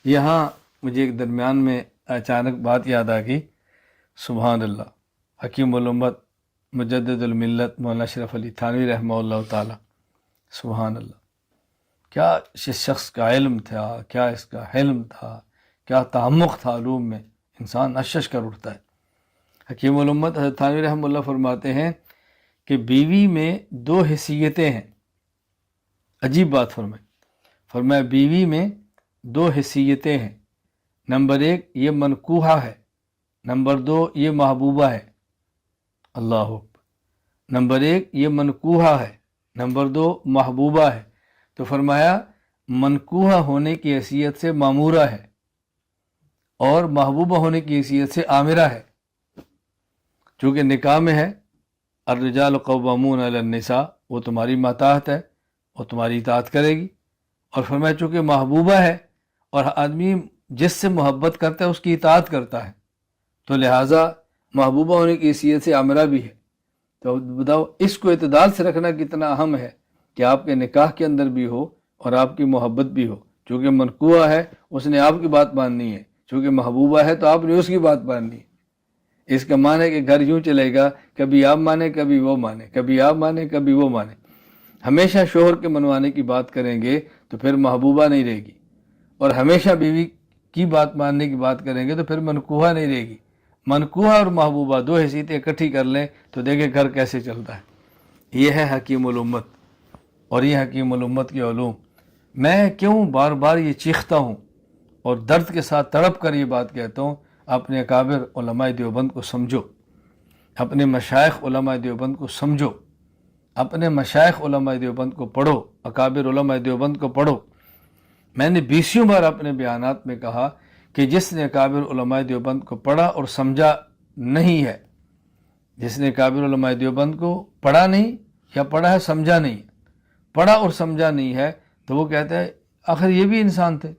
یہاں مجھے ایک درمیان میں اچانک بات یاد آ گئی، سبحان اللہ، حکیم الامت مجدد الملت مولانا اشرف علی تھانوی رحمہ اللہ تعالی، سبحان اللہ، کیا اس شخص کا علم تھا، کیا اس کا حلم تھا، کیا تعمق تھا علوم میں، انسان اشش کر اٹھتا ہے۔ حکیم الامت حضرت تھانوی رحمہ اللہ فرماتے ہیں کہ بیوی میں دو حیثیتیں ہیں۔ عجیب بات فرمایا بیوی میں دو حیثیتیں ہیں، نمبر ایک یہ منکوحہ ہے، نمبر دو یہ محبوبہ ہے۔ اللہ اکبر، نمبر ایک یہ منکوحہ ہے، نمبر دو محبوبہ ہے۔ تو فرمایا منکوحہ ہونے کی حیثیت سے مامورہ ہے اور محبوبہ ہونے کی حیثیت سے آمرہ ہے۔ چونکہ نکاح میں ہے الرجال قوامون علی النساء، وہ تمہاری ماتحت ہے، وہ تمہاری اطاعت کرے گی۔ اور فرمایا چونکہ محبوبہ ہے اور آدمی جس سے محبت کرتا ہے اس کی اطاعت کرتا ہے، تو لہٰذا محبوبہ ہونے کی حیثیت سے آمرہ بھی ہے۔ تو بتاؤ اس کو اعتدال سے رکھنا کتنا اہم ہے کہ آپ کے نکاح کے اندر بھی ہو اور آپ کی محبت بھی ہو۔ چونکہ منکوحہ ہے اس نے آپ کی بات ماننی ہے، چونکہ محبوبہ ہے تو آپ نے اس کی بات ماننی ہے۔ اس کا معنی ہے کہ گھر یوں چلے گا، کبھی آپ مانے کبھی وہ مانے، کبھی آپ مانے کبھی وہ مانے۔ ہمیشہ شوہر کے منوانے کی بات کریں گے تو پھر محبوبہ نہیں رہے گی، اور ہمیشہ بیوی کی بات ماننے کی بات کریں گے تو پھر منکوحہ نہیں رہے گی۔ منکوحہ اور محبوبہ دو حیثیتیں اکٹھی کر لیں تو دیکھیں گھر کیسے چلتا ہے۔ یہ ہے حکیم الامت اور یہ حکیم الامت کے علوم۔ میں کیوں بار بار یہ چیختا ہوں اور درد کے ساتھ تڑپ کر یہ بات کہتا ہوں، اپنے اکابر علماء دیوبند کو سمجھو، اپنے مشائخ علماء دیوبند کو سمجھو، اپنے مشائخ علماء دیوبند کو پڑھو، اکابر علماء دیوبند کو پڑھو۔ میں نے بیسیوں بار اپنے بیانات میں کہا کہ جس نے اکابر علماء دیوبند کو پڑھا اور سمجھا نہیں ہے، جس نے اکابر علماء دیوبند کو پڑھا نہیں یا پڑھا ہے سمجھا نہیں، پڑھا اور سمجھا نہیں ہے، تو وہ کہتا ہے آخر یہ بھی انسان تھے۔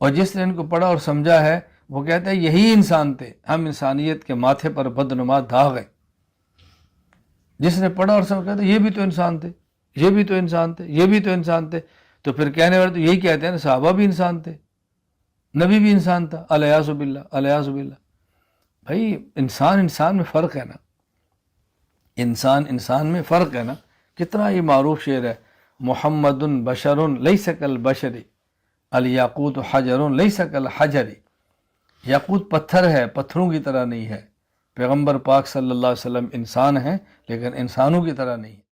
اور جس نے ان کو پڑھا اور سمجھا ہے وہ کہتا ہے یہی انسان تھے، ہم انسانیت کے ماتھے پر بدنما داغ ہیں۔ جس نے پڑھا اور سمجھا کہتا ہے یہ بھی تو انسان تھے، یہ بھی تو انسان تھے، یہ بھی تو انسان تھے۔ تو پھر کہنے والے تو یہی کہتے ہیں نا، صحابہ بھی انسان تھے، نبی بھی انسان تھا، الیاذ باللہ الیاذ باللہ۔ بھائی انسان میں فرق ہے نا، انسان میں فرق ہے نا۔ کتنا یہ معروف شعر ہے، محمد بشر لیس کالبشر الیاقوت حجر لیس کالحجر۔ یاقوت پتھر ہے، پتھروں کی طرح نہیں ہے۔ پیغمبر پاک صلی اللہ علیہ وسلم انسان ہیں لیکن انسانوں کی طرح نہیں ہے۔